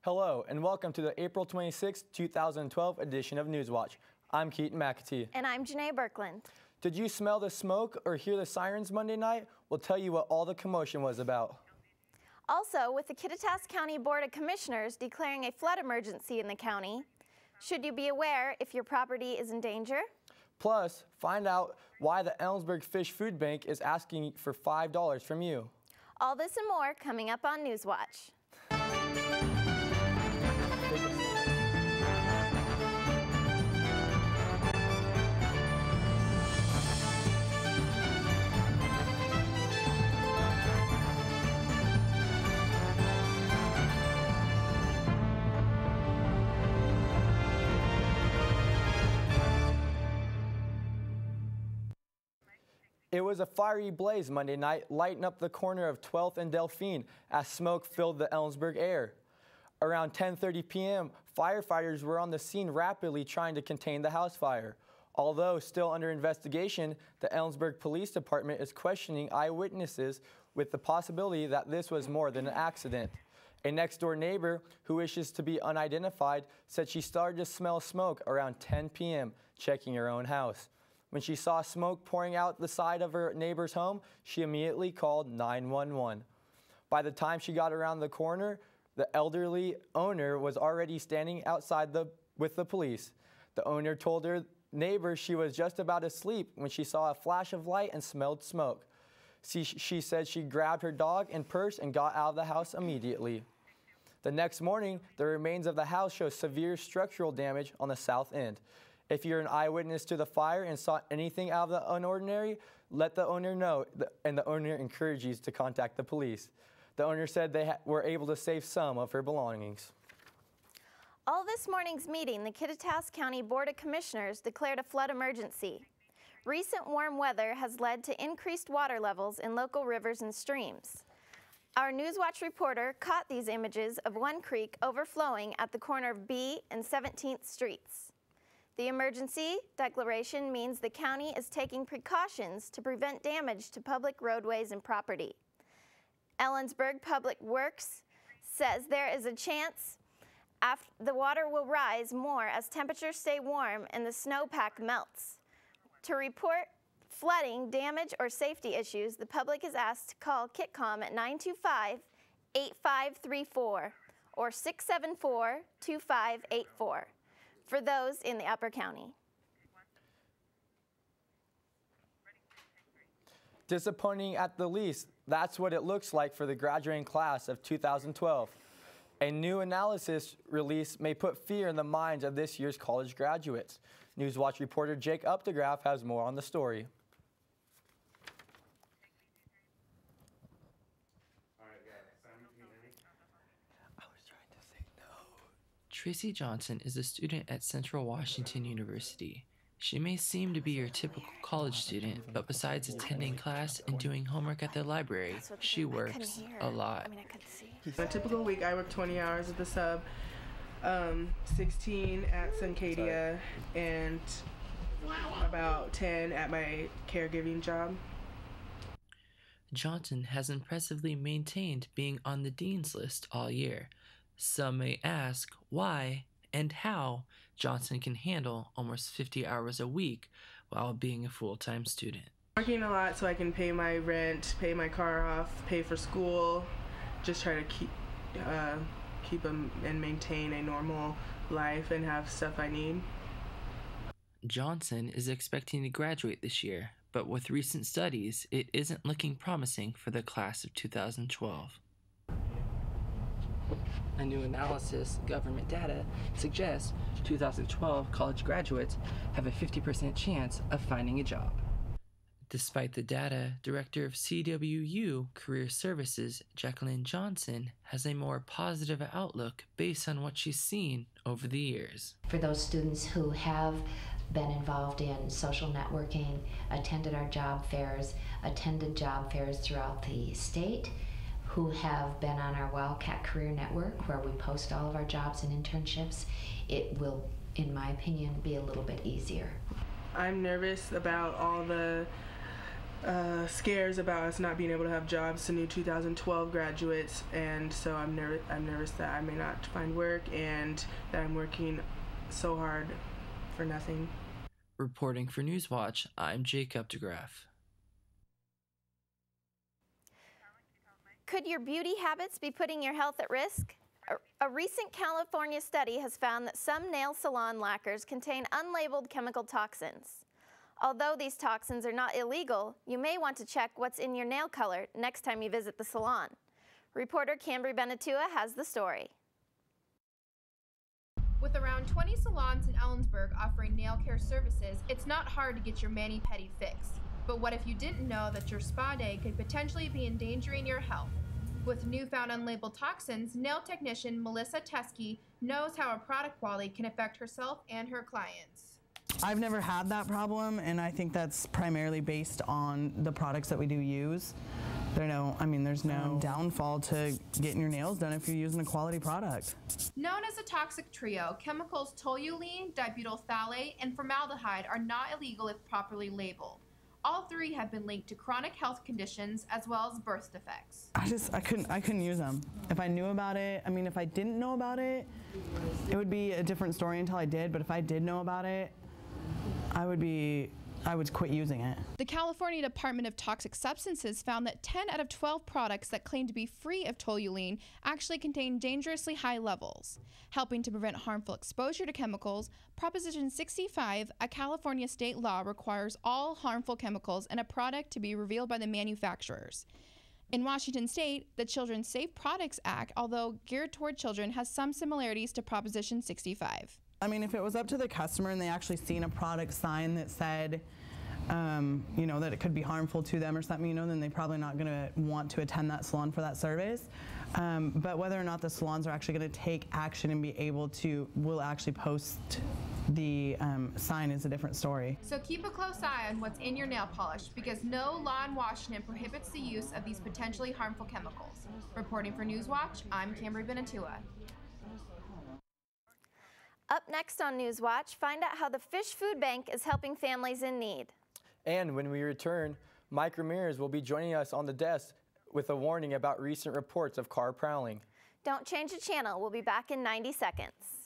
Hello, and welcome to the April 26, 2012 edition of Newswatch. I'm Keaton McAtee. And I'm Janae Birkland. Did you smell the smoke or hear the sirens Monday night? We'll tell you what all the commotion was about. Also, with the Kittitas County Board of Commissioners declaring a flood emergency in the county, should you be aware if your property is in danger? Plus, find out why the Ellensburg Fish Food Bank is asking for $5 from you. All this and more coming up on Newswatch. It was a fiery blaze Monday night, lighting up the corner of 12th and Delphine as smoke filled the Ellensburg air. Around 10:30 p.m., firefighters were on the scene rapidly trying to contain the house fire. Although still under investigation, the Ellensburg Police Department is questioning eyewitnesses with the possibility that this was more than an accident. A next-door neighbor, who wishes to be unidentified, said she started to smell smoke around 10 p.m., checking her own house. When she saw smoke pouring out the side of her neighbor's home, she immediately called 911. By the time she got around the corner, the elderly owner was already standing outside with the police. The owner told her neighbor she was just about asleep when she saw a flash of light and smelled smoke. She said she grabbed her dog and purse and got out of the house immediately. The next morning, the remains of the house show severe structural damage on the south end. If you're an eyewitness to the fire and saw anything out of the unordinary, let the owner know, and the owner encourages you to contact the police. The owner said they were able to save some of her belongings. All this morning's meeting, the Kittitas County Board of Commissioners declared a flood emergency. Recent warm weather has led to increased water levels in local rivers and streams. Our Newswatch reporter caught these images of one creek overflowing at the corner of B and 17th Streets. The emergency declaration means the county is taking precautions to prevent damage to public roadways and property. Ellensburg Public Works says there is a chance the water will rise more as temperatures stay warm and the snowpack melts. To report flooding, damage, or safety issues, the public is asked to call KitCom at 925-8534 or 674-2584. For those in the Upper County. Disappointing at the least, that's what it looks like for the graduating class of 2012. A new analysis release may put fear in the minds of this year's college graduates. Newswatch reporter Jake Updegraff has more on the story. Tracy Johnson is a student at Central Washington University. She may seem to be your typical college student, but besides attending class and doing homework at the library, she works a lot. A typical week, I work 20 hours at the sub, 16 at Suncadia, and about 10 at my caregiving job. Johnson has impressively maintained being on the dean's list all year. Some may ask why and how Johnson can handle almost 50 hours a week while being a full-time student. Working a lot so I can pay my rent, pay my car off, pay for school, just try to keep and maintain a normal life and have stuff I need. Johnson is expecting to graduate this year, but with recent studies, it isn't looking promising for the class of 2012. A new analysis, government data, suggests 2012 college graduates have a 50% chance of finding a job. Despite the data, Director of CWU Career Services, Jacqueline Johnson, has a more positive outlook based on what she's seen over the years. For those students who have been involved in social networking, attended our job fairs, attended job fairs throughout the state, who have been on our Wildcat Career Network where we post all of our jobs and internships, it will, in my opinion, be a little bit easier. I'm nervous about all the scares about us not being able to have jobs to new 2012 graduates, and so I'm nervous that I may not find work and that I'm working so hard for nothing. Reporting for Newswatch, I'm Jacob DeGraff. Could your beauty habits be putting your health at risk? A recent California study has found that some nail salon lacquers contain unlabeled chemical toxins. Although these toxins are not illegal, you may want to check what's in your nail color next time you visit the salon. Reporter Cambry Benatua has the story. With around 20 salons in Ellensburg offering nail care services, it's not hard to get your mani-pedi fix. But what if you didn't know that your spa day could potentially be endangering your health? With newfound unlabeled toxins, nail technician Melissa Teskey knows how a product quality can affect herself and her clients. I've never had that problem, and I think that's primarily based on the products that we do use. There's no downfall to getting your nails done if you're using a quality product. Known as a toxic trio, chemicals toluene, dibutyl phthalate, and formaldehyde are not illegal if properly labeled. All three have been linked to chronic health conditions as well as birth defects. I couldn't use them. If I knew about it, if I didn't know about it, it would be a different story until I did, but if I did know about it, I would quit using it. The California Department of Toxic Substances found that 10 out of 12 products that claim to be free of toluene actually contain dangerously high levels. Helping to prevent harmful exposure to chemicals, Proposition 65, a California state law, requires all harmful chemicals in a product to be revealed by the manufacturers. In Washington state, the Children's Safe Products Act, although geared toward children, has some similarities to Proposition 65. If it was up to the customer and they actually seen a product sign that said, that it could be harmful to them or something, then they're probably not going to want to attend that salon for that service. But whether or not the salons are actually going to take action and will actually post the sign is a different story. So keep a close eye on what's in your nail polish, because no law in Washington prohibits the use of these potentially harmful chemicals. Reporting for Newswatch, I'm Cambry Benatua. Up next on Newswatch, find out how the Fish Food Bank is helping families in need. And when we return, Mike Ramirez will be joining us on the desk with a warning about recent reports of car prowling. Don't change the channel. We'll be back in 90 seconds.